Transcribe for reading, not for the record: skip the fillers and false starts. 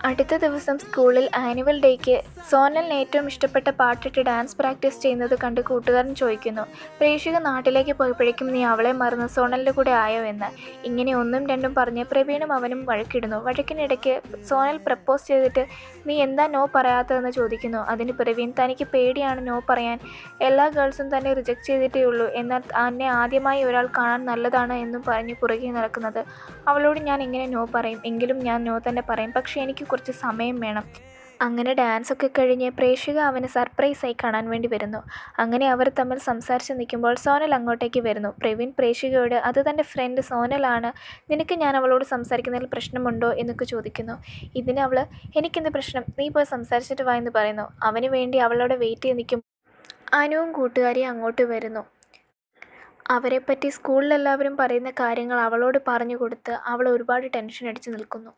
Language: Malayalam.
അടുത്ത ദിവസം സ്കൂളിൽ ആനുവൽ ഡേയ്ക്ക് സോനലിന് ഏറ്റവും ഇഷ്ടപ്പെട്ട പാട്ടിട്ട് ഡാൻസ് പ്രാക്ടീസ് ചെയ്യുന്നത് കണ്ട് കൂട്ടുകാരൻ ചോദിക്കുന്നു, പ്രേക്ഷിക നാട്ടിലേക്ക് പോയപ്പോഴേക്കും നീ അവളെ മറന്ന് സോനലിൻ്റെ കൂടെ ആയോ എന്ന്. ഇങ്ങനെ ഒന്നും രണ്ടും പറഞ്ഞ് പ്രവീണും അവനും വഴക്കിടുന്നു. വഴക്കിനിടയ്ക്ക് സോനൽ പ്രപ്പോസ് ചെയ്തിട്ട് നീ എന്താ നോ പറയാത്തതെന്ന് ചോദിക്കുന്നു. അതിന് പ്രവീൺ, തനിക്ക് പേടിയാണ് നോ പറയാൻ, എല്ലാ ഗേൾസും തന്നെ റിജക്റ്റ് ചെയ്തിട്ടേ ഉള്ളൂ, എന്നാൽ എന്നെ ആദ്യമായി ഒരാൾ കാണാൻ നല്ലതാണ് എന്നും പറഞ്ഞ് പുറകെ നടക്കുന്നത്. അവളോട് ഞാൻ എങ്ങനെ നോ പറയും? എങ്കിലും ഞാൻ നോ തന്നെ പറയും, പക്ഷേ എനിക്ക് കുറച്ച് സമയം വേണം. അങ്ങനെ ഡാൻസൊക്കെ കഴിഞ്ഞ് പ്രേക്ഷിക അവന് സർപ്രൈസായി കാണാൻ വേണ്ടി വരുന്നു. അങ്ങനെ അവർ തമ്മിൽ സംസാരിച്ച് നിൽക്കുമ്പോൾ സോനൽ അങ്ങോട്ടേക്ക് വരുന്നു. പ്രവീൺ പ്രേക്ഷികയോട് അത് തൻ്റെ ഫ്രണ്ട് സോനലാണ്, നിനക്ക് ഞാൻ അവളോട് സംസാരിക്കുന്നതിൽ പ്രശ്നമുണ്ടോ എന്നൊക്കെ ചോദിക്കുന്നു. ഇതിന് അവൾ, എനിക്കെന്ത് പ്രശ്നം, നീ പോയി സംസാരിച്ചിട്ട് വാ എന്ന് പറയുന്നു. അവന് വേണ്ടി അവളോട് വെയിറ്റ് ചെയ്ത് നിൽക്കും. അനുവും കൂട്ടുകാരിയും അങ്ങോട്ട് വരുന്നു. അവരെപ്പറ്റി സ്കൂളിലെല്ലാവരും പറയുന്ന കാര്യങ്ങൾ അവളോട് പറഞ്ഞു കൊടുത്ത് അവൾ ഒരുപാട് ടെൻഷൻ അടിച്ച് നിൽക്കുന്നു.